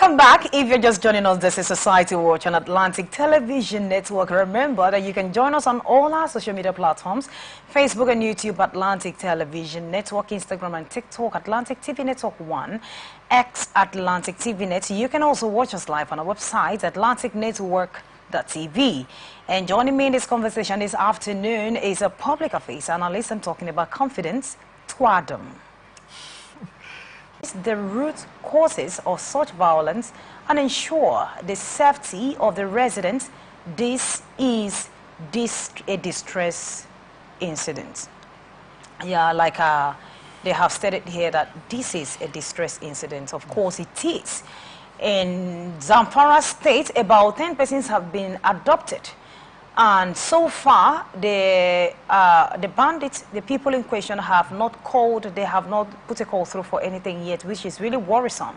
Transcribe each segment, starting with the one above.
Welcome back. If you're just joining us, this is Society Watch on Atlantic Television Network. Remember that you can join us on all our social media platforms, Facebook and YouTube, Atlantic Television Network, Instagram and TikTok, Atlantic TV Network 1, X, Atlantic TV Net. You can also watch us live on our website, atlanticnetwork.tv. And joining me in this conversation this afternoon is a public affairs analyst and talking about confidence, Twadum. The root causes of such violence and ensure the safety of the residents. This is a distress incident. Yeah, like they have stated here that this is a distress incident. Of course it is. In Zamfara State, about 10 persons have been adopted. And so far, the bandits, the people in question, have not called, they have not put a call through for anything yet, which is really worrisome.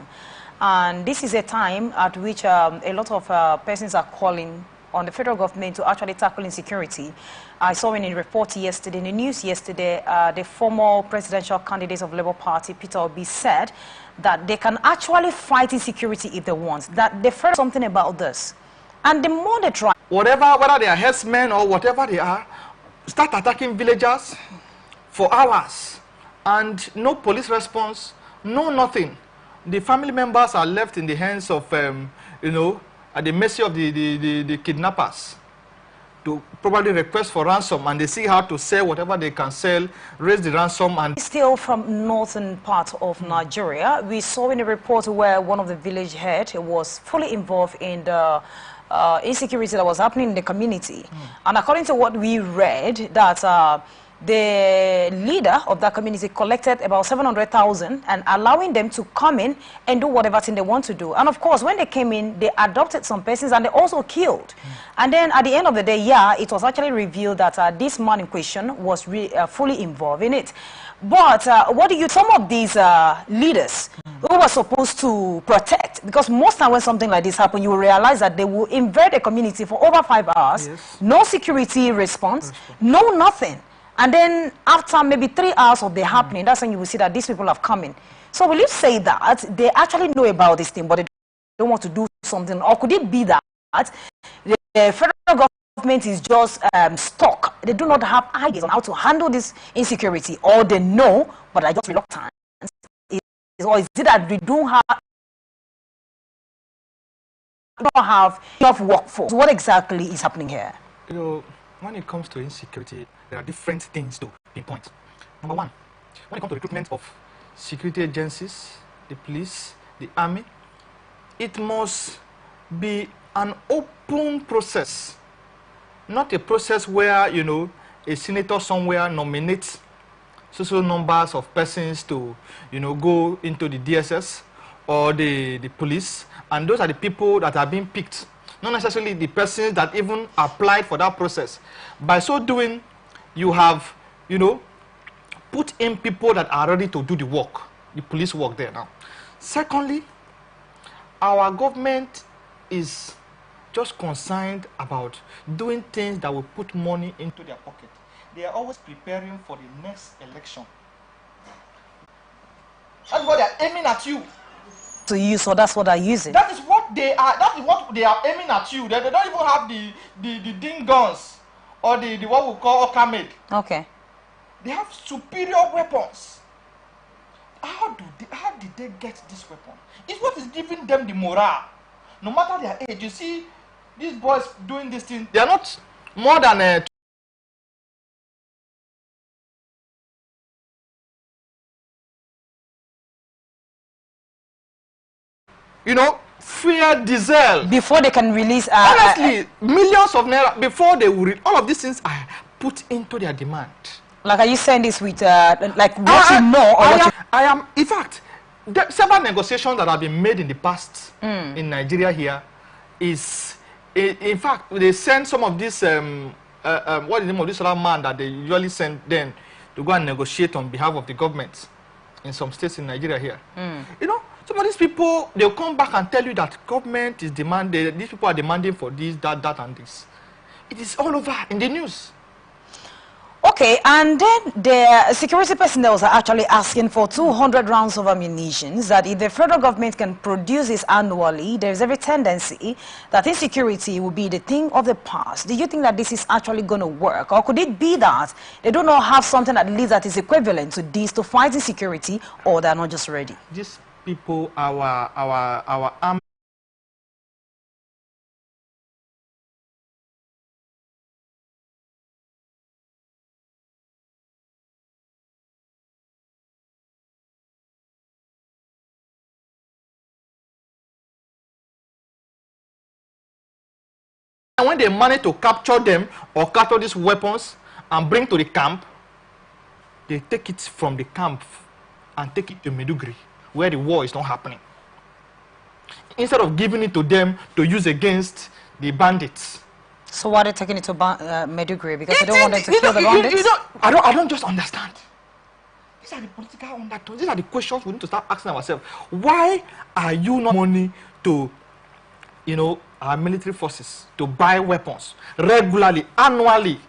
And this is a time at which a lot of persons are calling on the federal government to actually tackle insecurity. I saw in a report yesterday, in the news yesterday, the former presidential candidate of Labour Party, Peter Obi, said that they can actually fight insecurity if they want, that they felt something about this. And the more they try, whether they are herdsmen or whatever they are, start attacking villagers for hours and no police response, no nothing. The family members are left in the hands of, at the mercy of the kidnappers to probably request for ransom, and they see how to sell whatever they can sell, raise the ransom. And still from northern part of Nigeria, we saw in a report where one of the village head was fully involved in the insecurity that was happening in the community. And according to what we read, that the leader of that community collected about 700,000 and allowing them to come in and do whatever thing they want to do. And of course, when they came in, they adopted some persons and they also killed. And then at the end of the day, yeah, it was actually revealed that this man in question was fully involved in it. But what do you, some of these leaders who were supposed to protect, because most time when something like this happens, you will realize that they will invade a community for over 5 hours, no security response, no nothing. And then after maybe 3 hours of the happening, that's when you will see that these people have come in. So will you say that they actually know about this thing, but they don't want to do something? Or could it be that the federal government is just stuck? They do not have ideas on how to handle this insecurity, or they know, but are just reluctant? Or is it that we don't have enough workforce? What exactly is happening here? When it comes to insecurity, there are different things to pinpoint. Number one, when it comes to recruitment of security agencies, the police, the army, it must be an open process, not a process where, a senator somewhere nominates social numbers of persons to, go into the DSS or the police, and those are the people that are being picked, not necessarily the persons that even applied for that process. By so doing, you have, put in people that are ready to do the work, the police work there now. Secondly, our government is just concerned about doing things that will put money into their pocket. They are always preparing for the next election. That's what they are aiming at you. To use, so that's what they're using. That is what they are. That is what they are aiming at you. They don't even have the ding guns or the what we call okamid. Okay. They have superior weapons. How did they get this weapon? It's what is giving them the morale. No matter their age, you see these boys doing this thing. They are not more than fear diesel. Before they can release... honestly, millions of naira, before they will all of these things are put into their demand. Like, are you saying this with, like, what you know? Or I am, in fact, several negotiations that have been made in the past in Nigeria here is, in fact, they send some of this, what is the name of this other man that they usually send them to go and negotiate on behalf of the government in some states in Nigeria here. Some of these people, they'll come back and tell you that government is demanding, these people are demanding for this, that, and this. It is all over in the news. Okay, and then the security personnel are actually asking for 200 rounds of ammunition, that if the federal government can produce this annually, there is every tendency that insecurity will be the thing of the past. Do you think that this is actually going to work? Or could it be that they do not have something at least that is equivalent to this to fight insecurity, or they're not just ready? These people, our army, and when they manage to capture them or capture these weapons and bring to the camp, they take it from the camp and take it to Maiduguri, where the war is not happening, instead of giving it to them to use against the bandits. So why are they taking it to Maiduguri? Because they don't want them to kill the bandits? I don't just understand. These are the political undertones. These are the questions we need to start asking ourselves. Why are you not money to, our military forces to buy weapons regularly, annually?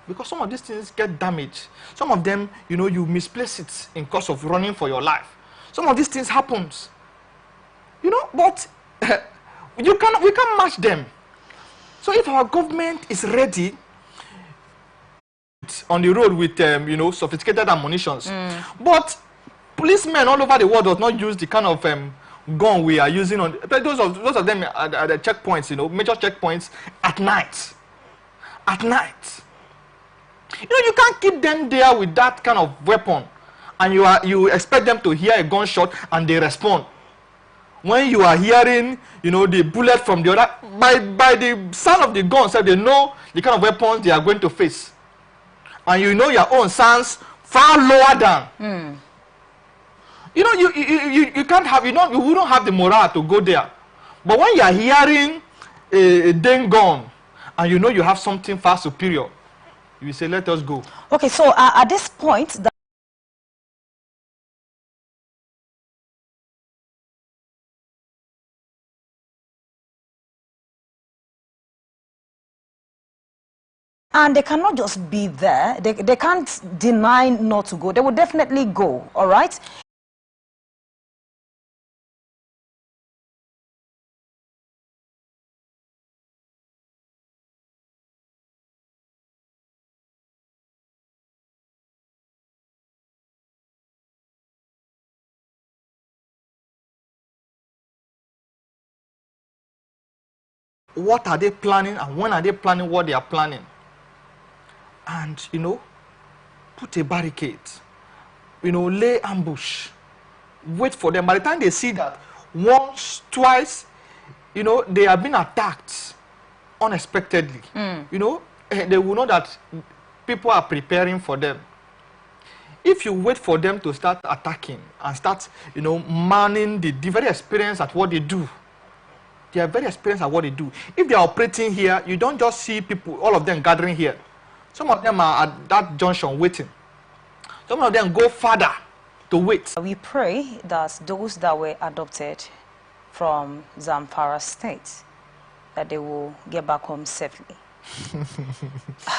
Because some of these things get damaged. Some of them, you misplace it in course of running for your life. Some of these things happens. But we can't match them. So if our government is ready on the road with, sophisticated ammunitions, but policemen all over the world does not use the kind of gun we are using on those of them at the checkpoints, major checkpoints at night. At night. You can't keep them there with that kind of weapon, and you expect them to hear a gunshot and they respond. When you are hearing, the bullet from the other, by the sound of the gun, so they know the kind of weapons they are going to face, and your own sounds far lower than. You can't have, you wouldn't have the morale to go there. But when you are hearing a dang gun, and you have something far superior, you say, let us go. Okay, so at this point, and they cannot just be there. They can't deny not to go. They will definitely go, all right? What are they planning, and when are they planning what they are planning? And, put a barricade, lay ambush, wait for them. By the time they see that once, twice, they have been attacked unexpectedly, they will know that people are preparing for them. If you wait for them to start attacking and start, manning the very experienced at what they do, they are very experienced at what they do. If they are operating here, you don't just see people, all of them gathering here. Some of them are at that junction waiting. Some of them go further to wait. We pray that those that were adopted from Zamfara State, that they will get back home safely.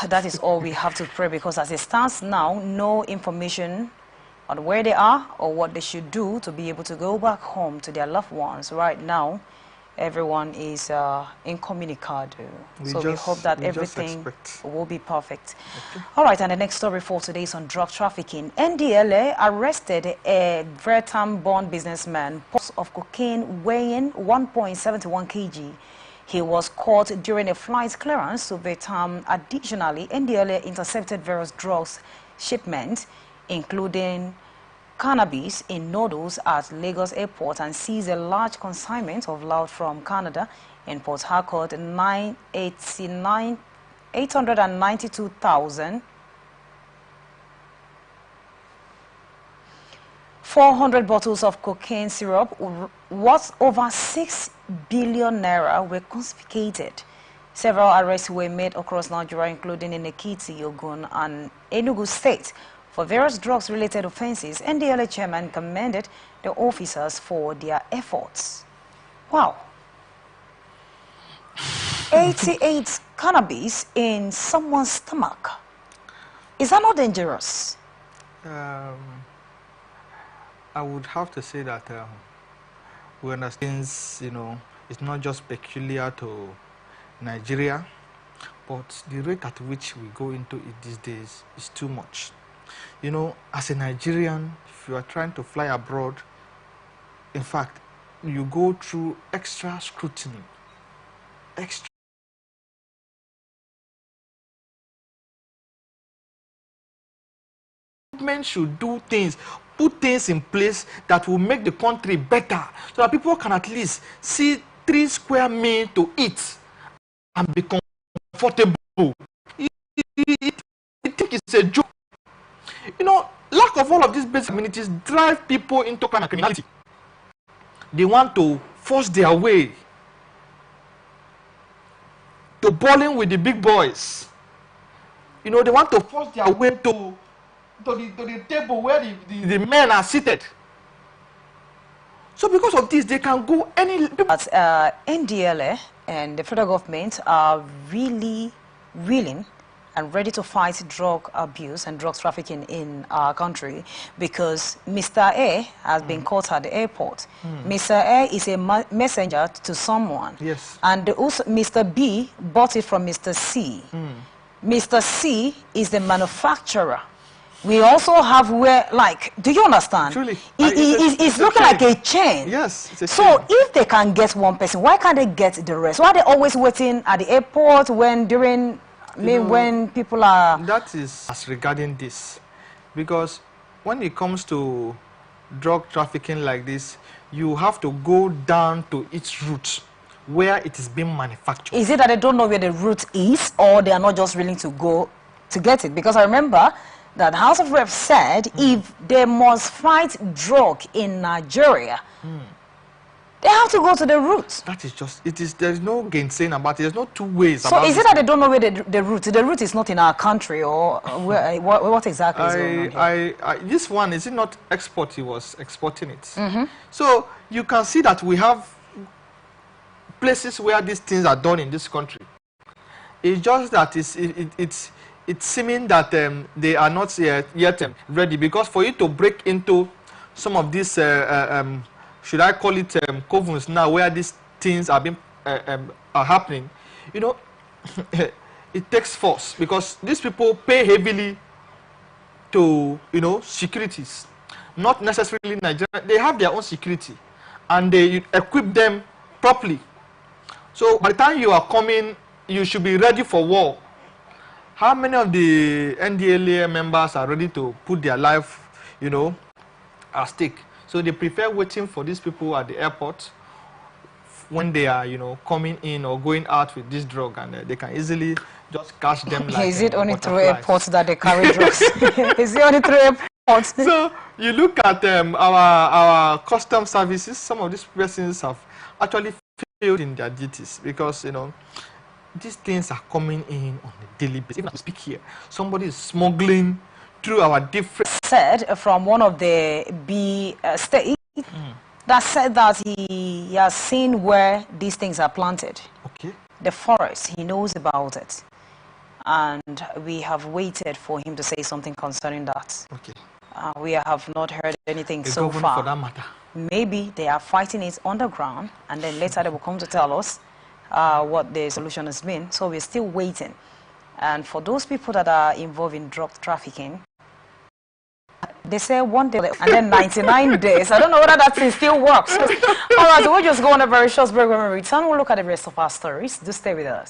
That is all we have to pray, because as it stands now, no information on where they are or what they should do to be able to go back home to their loved ones. Right now, everyone is incommunicado. So we hope that everything will be perfect. Okay. All right, and the next story for today is on drug trafficking. NDLA arrested a Vietnam-born businessman of cocaine weighing 1.71 kg. He was caught during a flight clearance to Vietnam. Additionally, NDLA intercepted various drugs shipments, including cannabis in noodles at Lagos Airport, and seized a large consignment of loud from Canada in Port Harcourt, 892,400 bottles of cocaine syrup worth over 6 billion naira were confiscated. Several arrests were made across Nigeria, including in Ekiti, Ogun, and Enugu State, for various drugs-related offenses. NDLA chairman commended the officers for their efforts. Wow. 88 cannabis in someone's stomach. Is that not dangerous? I would have to say that we understand, it's not just peculiar to Nigeria, but the rate at which we go into it these days is too much. As a Nigerian, if you are trying to fly abroad, in fact, you go through extra scrutiny. Government should do things, put things in place that will make the country better, so that people can at least see 3 square meals to eat and be comfortable. I think it's a joke. Lack of all of these basic amenities drive people into crime and criminality. They want to force their way to balling with the big boys. They want to force their way to the table where the men are seated. So because of this, they can go any... But NDLA and the federal government are really willing and ready to fight drug abuse and drug trafficking in our country, because Mr. A has been caught at the airport. Mr. A is a messenger to someone. Yes. And also Mr. B bought it from Mr. C. Mr. C is the manufacturer. We also have where, like, do you understand? Truly. It's looking like a chain. Yes, it's a so chain. if they can get one person, why can't they get the rest? Why are they always waiting at the airport when people are... That is as regarding this. Because when it comes to drug trafficking like this, you have to go down to its roots, where it is being manufactured. Is it that they don't know where the route is, or they are not just willing to go to get it? Because I remember that House of Reps said if they must fight drug in Nigeria, they have to go to the route. That is just, there is no gainsaying about it. There's no two ways so about it. So is it that they don't know where the route? The route is not in our country, or where, what exactly is going on here? This one, is it not export? He was exporting it. So you can see that we have places where these things are done in this country. It's just that it's seeming that they are not yet ready, because for you to break into some of these, should I call it covens now, where these things are happening, it takes force, because these people pay heavily to securities, not necessarily Nigeria. They have their own security, and they equip them properly. So by the time you are coming, you should be ready for war. How many of the NDLA members are ready to put their life, at stake? So they prefer waiting for these people at the airport when they are, coming in or going out with this drug, and they can easily just catch them like Is it only through airports that they carry drugs? Is it only through airports? So you look at our custom services, some of these persons have actually failed in their duties, because, these things are coming in on a daily basis. Even as we speak here, somebody is smuggling through our different... Said from one of the B states that said that he has seen where these things are planted. Okay. The forest, he knows about it. And we have waited for him to say something concerning that. Okay. We have not heard anything The so far. For that matter. Maybe they are fighting it underground, and then later they will come to tell us what the solution has been. So we're still waiting. And for those people that are involved in drug trafficking, they say 1 day and then 99 days. I don't know whether that thing still works. All right, so we'll just go on a very short break. When we return, we'll look at the rest of our stories. Do stay with us.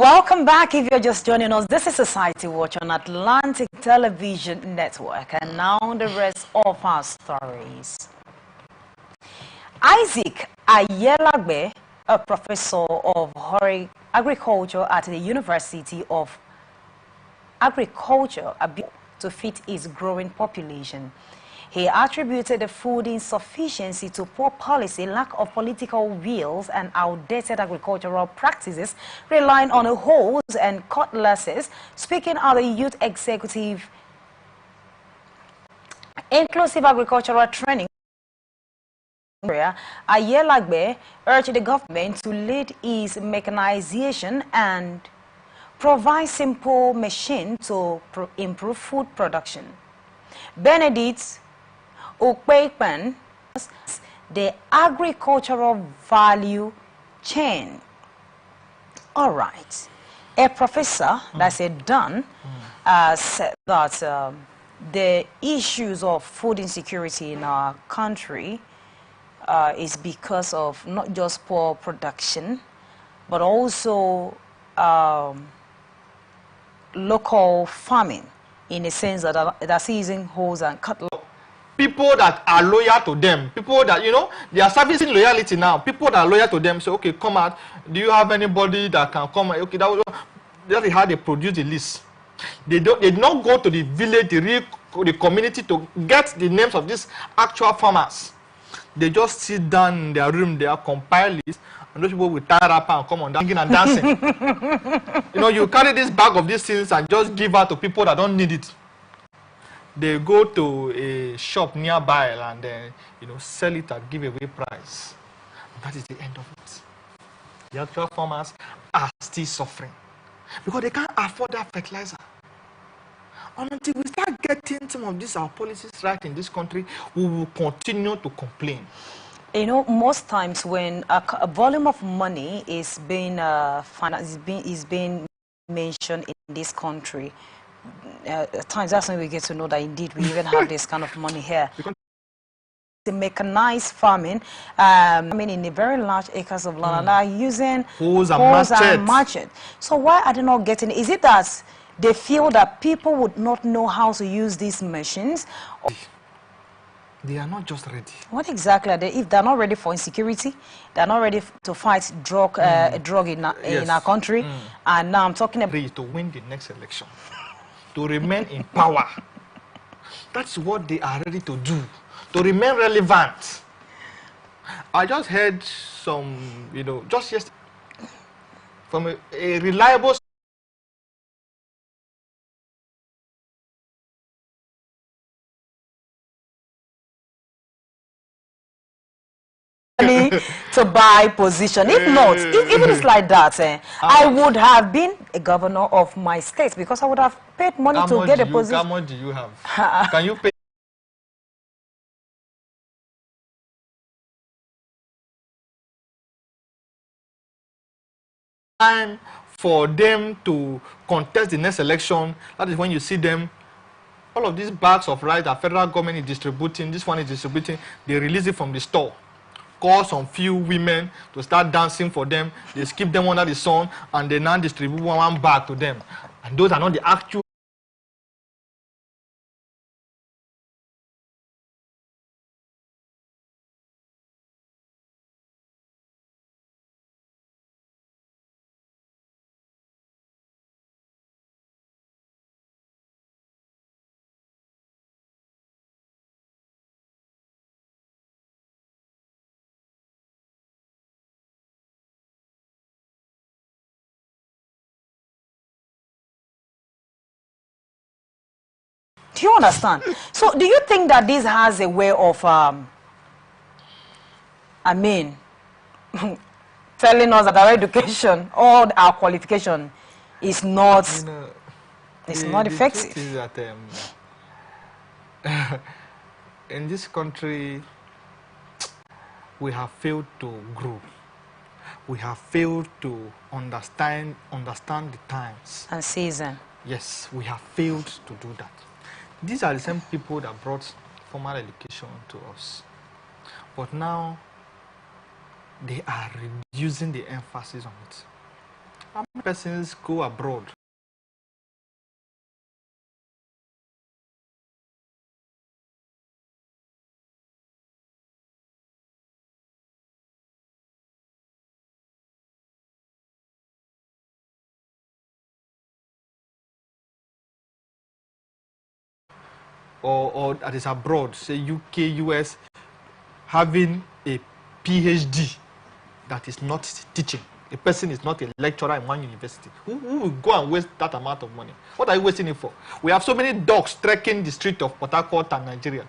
Welcome back. If you're just joining us, this is Society Watch on Atlantic Television Network. And now the rest of our stories. Isaac Ayelagbe, a professor of agriculture at the University of Agriculture, to feed its growing population. He attributed the food insufficiency to poor policy, lack of political wills, and outdated agricultural practices, relying on hoes and cutlasses. Speaking at the Youth Executive Inclusive Agricultural Training area, Ayelagbe urged the government to lead its mechanization and provide simple machines to improve food production. Benedict Okpekpan, the agricultural value chain. All right. A professor, that's a Dunn, said that the issues of food insecurity in our country is because of not just poor production, but also local farming, in a sense that that's using hoes and cutlass. People that are loyal to them, people that, you know, they are servicing loyalty now. People that are loyal to them say, okay, come out. Do you have anybody that can come? Okay, that's how they produce the list. They did not go to the village, the community to get the names of these actual farmers. They just sit down in their room, they are compile lists, and those people will tie up and come on singing and dancing. You know, you carry this bag of these things and just give out to people that don't need it. They go to a shop nearby and then, you know, sell it at giveaway price. That is the end of it. The actual farmers are still suffering because they can't afford that fertilizer. And until we start getting some of these our policies right in this country, we will continue to complain. You know, most times when a volume of money is being mentioned in this country, at times that's when we get to know that indeed we even have this kind of money here. The mechanized farming, I mean, in the very large acres of land, are using hoes and machetes. So why are they not getting it? Is it that they feel that people would not know how to use these machines? They are not just ready. What exactly are they? If they're not ready for insecurity, they're not ready to fight drug in our country. And now I'm talking about to win the next election, to remain in power. That's what they are ready to do, to remain relevant. I just heard some, you know, just yesterday from a reliable money to buy position. If not, even it's like that, I would have been a governor of my state because I would have paid money to get a position. How much do you have? Can you pay? Time for them to contest the next election. That is when you see them. All of these bags of rice that federal government is distributing, this one is distributing, they release it from the store. Call some few women to start dancing for them. They skip them under the sun and they now distribute one bag to them. And those are not the actual. Do you understand? So do you think that this has a way of, I mean, telling us that our education or our qualification is not, not effective? The truth is that in this country, we have failed to grow. We have failed to understand the times And season. Yes, we have failed to do that. These are the same people that brought formal education to us. But now, they are reducing the emphasis on it. How many persons go abroad? Or that is abroad, say UK, US, having a PhD that is not teaching. A person is not a lecturer in one university. Who will go and waste that amount of money? What are you wasting it for? We have so many dogs trekking the street of Port Harcourt and Nigeria.